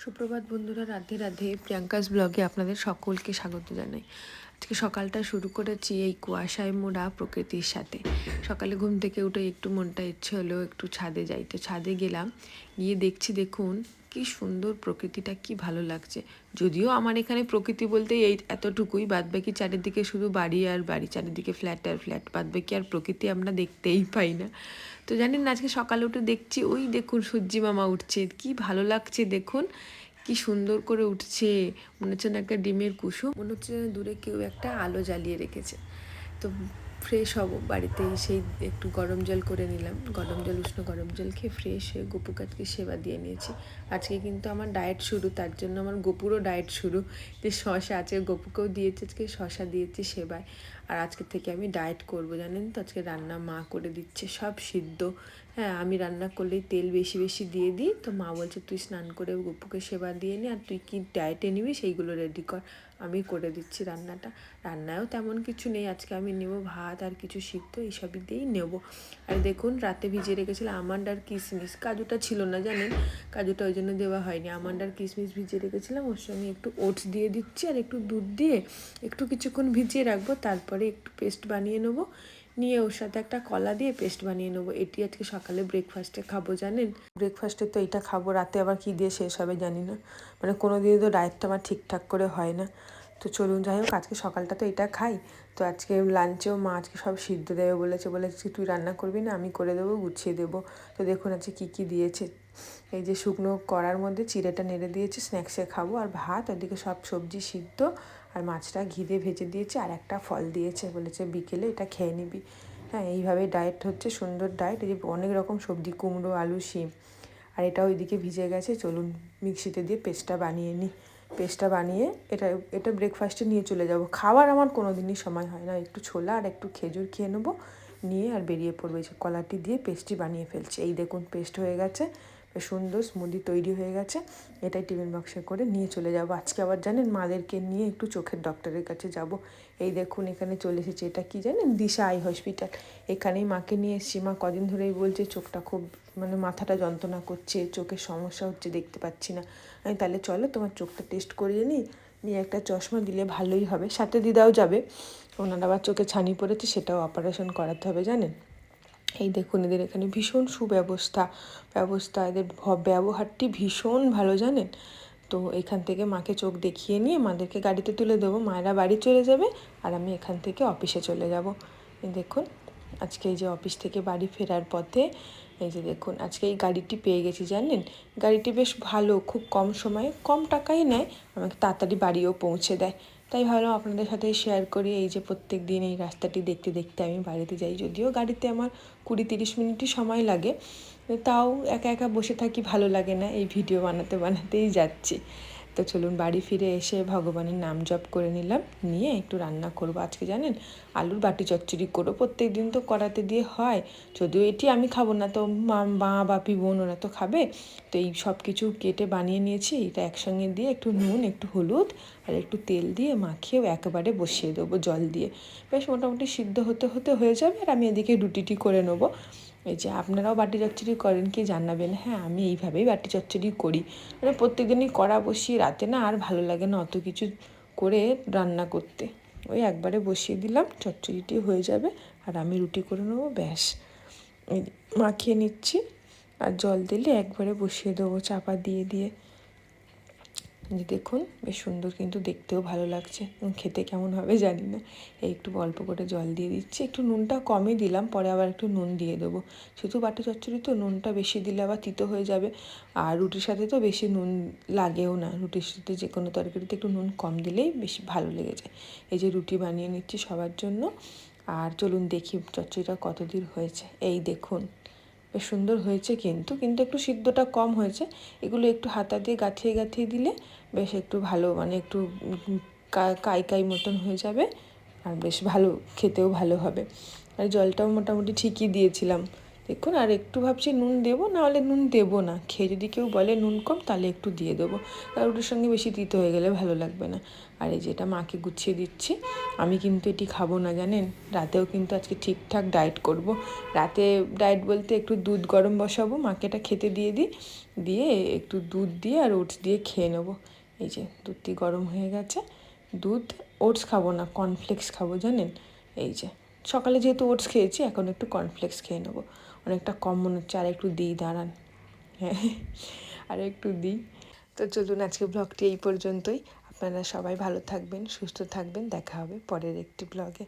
সুপ্রভাত বন্ধুরা, রাধে রাধে। প্রিয়াঙ্কাস ব্লগে আপনাদের সকলকে স্বাগত জানাই। আজকে সকালটা শুরু করেছি এই কুয়াশায় মোড়া প্রকৃতির সাথে। সকালে ঘুম থেকে উঠে একটু মনটা ইচ্ছে হলো একটু ছাদে যাই, তো ছাদে গেলাম। গিয়ে দেখছি, দেখুন কি সুন্দর প্রকৃতিটা, কি ভালো লাগছে। যদিও আমার এখানে প্রকৃতি বলতে এই এতটুকুই, বাদবাকি চারিদিকে শুধু বাড়ি আর বাড়ি, চারিদিকে ফ্ল্যাট আর ফ্ল্যাট, বাদবাকি আর প্রকৃতি আমরা দেখতেই পাই না। তো জানেন না, আজকে সকালে উঠে দেখছি, ওই দেখুন সূর্যি মামা উঠছে, কি ভালো লাগছে দেখুন, কি সুন্দর করে উঠছে। মনে হচ্ছে না একটা ডিমের কুসুম, মনে হচ্ছে না দূরে কেউ একটা আলো জ্বালিয়ে রেখেছে। তো ফ্রেশ হব, বাড়িতে এসেই একটু গরম জল করে নিলাম, গরম জল উষ্ণ গরম জল খেয়ে ফ্রেশ হয়ে গপু কাজকে সেবা দিয়ে নিয়েছি। আজকে কিন্তু আমার ডায়েট শুরু, তার জন্য আমার গপুরও ডায়েট শুরু। যে শশা আছে, গপুকেও দিয়েছে, আজকে শশা দিয়েছি সেবায়। আর আজকে থেকে আমি ডায়েট করব, জানেন তো। আজকে রান্না মা করে দিচ্ছে, সব সিদ্ধ। হ্যাঁ, আমি রান্না করলেই তেল বেশি বেশি দিয়ে দিই, তো মা বলছে তুই স্নান করে গপুকে সেবা দিয়ে নি, আর তুই কি ডায়েটে নিবি সেইগুলো রেডি কর, আমি করে দিচ্ছি রান্নাটা। রান্নায়ও তেমন কিছু নেই, আজকে আমি নেব ভাত আর কিছু সিদ্ধ, এইসবই দিয়েই নেব। আর দেখুন, রাতে ভিজিয়ে রেখেছিলাম আমন্ড আর কিশমিশ, কাজুটা ছিল না জানেন, কাজুটা ওই জন্য দেওয়া হয়নি। আমন্ড আর কিশমিশ ভিজিয়ে রেখেছিলাম, ওর সঙ্গে একটু ওটস দিয়ে দিচ্ছি আর একটু দুধ দিয়ে একটু কিছুক্ষণ ভিজিয়ে রাখবো, তারপরে একটু পেস্ট বানিয়ে নেবো। নিয়ে ওর সাথে একটা কলা দিয়ে পেস্ট বানিয়ে নেবো। এটি আজকে সকালে ব্রেকফাস্টে খাবো, জানেন। ব্রেকফাস্টে তো এইটা খাবো, রাতে আবার কী দিয়ে শেষ হবে জানি না। মানে কোনো দিনই তো ডায়েটটা আমার ঠিকঠাক করে হয় না। তো চলুন, যাই হোক, আজকে সকালটা তো এটা খাই। তো আজকে লাঞ্চেও মা আজকে সব সিদ্ধ দেবে বলেছে তুই রান্না করবি না, আমি করে দেবো, গুছিয়ে দেবো। তো দেখুন আজকে কী কী দিয়েছে। এই যে শুকনো কড়ার মধ্যে চিড়েটা নেড়ে দিয়েছে, স্ন্যাক্সে খাবো, আর ভাত, ওদিকে সব সবজি সিদ্ধ, আর মাছটা ঘি দিয়ে ভেজে দিয়েছে, আর একটা ফল দিয়েছে, বলেছে বিকেলে এটা খেয়ে নিবি। হ্যাঁ, এইভাবে ডায়েট হচ্ছে, সুন্দর ডায়েট। এই যে অনেক রকম সবজি, কুমড়ো, আলু, শিম, আর এটা ওইদিকে ভিজে গেছে। চলুন মিক্সিতে দিয়ে পেস্টটা বানিয়ে নিই। পেস্টটা বানিয়ে এটা ব্রেকফাস্টে নিয়ে চলে যাব। খাওয়ার আমার কোনো দিনই সময় হয় না, একটু ছোলা আর একটু খেজুর খেয়ে নেবো, নিয়ে আর বেরিয়ে পড়বো। যে কলাটি দিয়ে পেস্টটি বানিয়ে ফেলছি, এই দেখুন পেস্ট হয়ে গেছে, সুন্দর স্মুদি তৈরি হয়ে গেছে। এটাই টিফিন বক্সে করে নিয়ে চলে যাব। আজকে আবার জানেন, মাদেরকে নিয়ে একটু চোখের ডক্টরের কাছে যাব। এই দেখুন এখানে চলে এসেছে, এটা কি জানেন, দিশা আই হসপিটাল। এখানেই মাকে নিয়ে এসেছি। মা কদিন ধরেই বলছে চোখটা খুব, মানে মাথাটা যন্ত্রণা করছে, চোখের সমস্যা হচ্ছে, দেখতে পাচ্ছি না। আমি তাহলে চলো তোমার চোখটা টেস্ট করিয়ে নিই, নিয়ে একটা চশমা দিলে ভালোই হবে। সাথে দিদাও যাবে, ওনার আবার চোখে ছানি পড়েছে, সেটাও অপারেশন করাতে হবে জানেন। এই দেখুন এদের এখানে ভীষণ ব্যবস্থা, এদের ব্যবহারটি ভীষণ ভালো জানেন। তো এখান থেকে মাকে চোখ দেখিয়ে নিয়ে মাদেরকে গাড়িতে তুলে দেবো, মায়েরা বাড়ি চলে যাবে, আর আমি এখান থেকে অফিসে চলে যাব। এই দেখুন আজকে এই যে অফিস থেকে বাড়ি ফেরার পথে, এই যে দেখুন আজকে এই গাড়িটি পেয়ে গেছি জানেন। গাড়িটি বেশ ভালো, খুব কম সময়ে কম টাকাই নেয়, আমাকে তাড়াতাড়ি বাড়িও পৌঁছে দেয়। তাই ভাবলাম আপনাদের সাথে শেয়ার করি। এই যে প্রত্যেক দিন এই রাস্তাটি দেখতে দেখতে আমি বাড়িতে যাই, যদিও গাড়িতে আমার 20-30 মিনিটই সময় লাগে, তাও একা একা বসে থাকি, ভালো লাগে না, এই ভিডিও বানাতে বানাতেই যাচ্ছি। তো চলুন বাড়ি ফিরে এসে ভগবানের নাম জপ করে নিলাম, নিয়ে একটু রান্না করবো। আজকে জানেন আলুর বাটি চচ্চড়ি করবো, প্রত্যেক দিন তো কড়াতে দিয়ে হয়, যদিও এটি আমি খাবো না, তো মা বাপি বোন ওরা তো খাবে। তো এই সব কিছু কেটে বানিয়ে নিয়েছি, এটা একসঙ্গে দিয়ে একটু নুন, একটু হলুদ আর একটু তেল দিয়ে মাখিয়েও একেবারে বসিয়ে দেবো জল দিয়ে। বেশ মোটামুটি সিদ্ধ হতে হতে হয়ে যাবে, আর আমি এদিকে রুটিটি করে নেবো। এই যে আপনারাও বাটি চচ্চড়ি করেন কি জানাবেন। হ্যাঁ, আমি এইভাবেই বাটি চচ্চড়ি করি, মানে প্রত্যেকদিনই কড়া বসিয়ে রাতে না আর ভালো লাগে না অত কিছু করে রান্না করতে। ওই একবারে বসিয়ে দিলাম, চচ্চড়িটি হয়ে যাবে, আর আমি রুটি করে নেবো, ব্যাস। মাখিয়ে নিচ্ছি, আর জল দিলে একবারে বসিয়ে দেবো চাপা দিয়ে দিয়ে। দেখুন বেশ সুন্দর, কিন্তু দেখতেও ভালো লাগছে, খেতে কেমন হবে জানি না। এই একটু অল্প করে জল দিয়ে দিচ্ছি, একটু নুনটা কমই দিলাম, পরে আবার একটু নুন দিয়ে দেবো। শুধু বাটি চচ্চড়ি তো নুনটা বেশি দিলে আবার তিতো হয়ে যাবে, আর রুটির সাথে তো বেশি নুন লাগেও না, রুটির সাথে যে কোনো তরকারিতে একটু নুন কম দিলেই বেশি ভালো লেগে যায়। এই যে রুটি বানিয়ে নিচ্ছি সবার জন্য, আর চলুন দেখি চচ্চড়িটা কত দূর হয়েছে। এই দেখুন বেশ সুন্দর হয়েছে, কিন্তু একটু সিদ্ধটা কম হয়েছে। এগুলো একটু হাতা দিয়ে গাঁথিয়ে গাঁথিয়ে দিলে বেশ একটু ভালো, মানে একটু কাই কাই মতন হয়ে যাবে, আর বেশ ভালো, খেতেও ভালো হবে। আর জলটাও মোটামুটি ঠিকই দিয়েছিলাম, দেখুন আর একটু ভাবছি নুন দেবো, নাহলে নুন দেবো না। খেয়ে যদি কেউ বলে নুন কম তাহলে একটু দিয়ে দেবো, কারণ ওটার সঙ্গে বেশি তিতো হয়ে গেলে ভালো লাগবে না। আর এই যেটা মাকে গুছিয়ে দিচ্ছি, আমি কিন্তু এটি খাবো না জানেন, রাতেও কিন্তু আজকে ঠিকঠাক ডায়েট করব। রাতে ডায়েট বলতে একটু দুধ গরম বসাবো, মাকে এটা খেতে দিয়ে দিই, দিয়ে একটু দুধ দিয়ে আর ওটস দিয়ে খেয়ে নেবো। এই যে দুধটি গরম হয়ে গেছে, দুধ, ওটস খাবো না, কর্নফ্লেক্স খাবো জানেন। এই যে সকালে যেহেতু ওটস খেয়েছি, এখন একটু কর্নফ্লেক্স খেয়ে নেবো। অনেকটা কম মনে হচ্ছে, আর একটু দিই দাঁড়ান, হ্যাঁ আর একটু দিই। তো চলুন আজকে ব্লগটি এই পর্যন্তই। আপনারা সবাই ভালো থাকবেন, সুস্থ থাকবেন, দেখা হবে পরের একটি ব্লগে।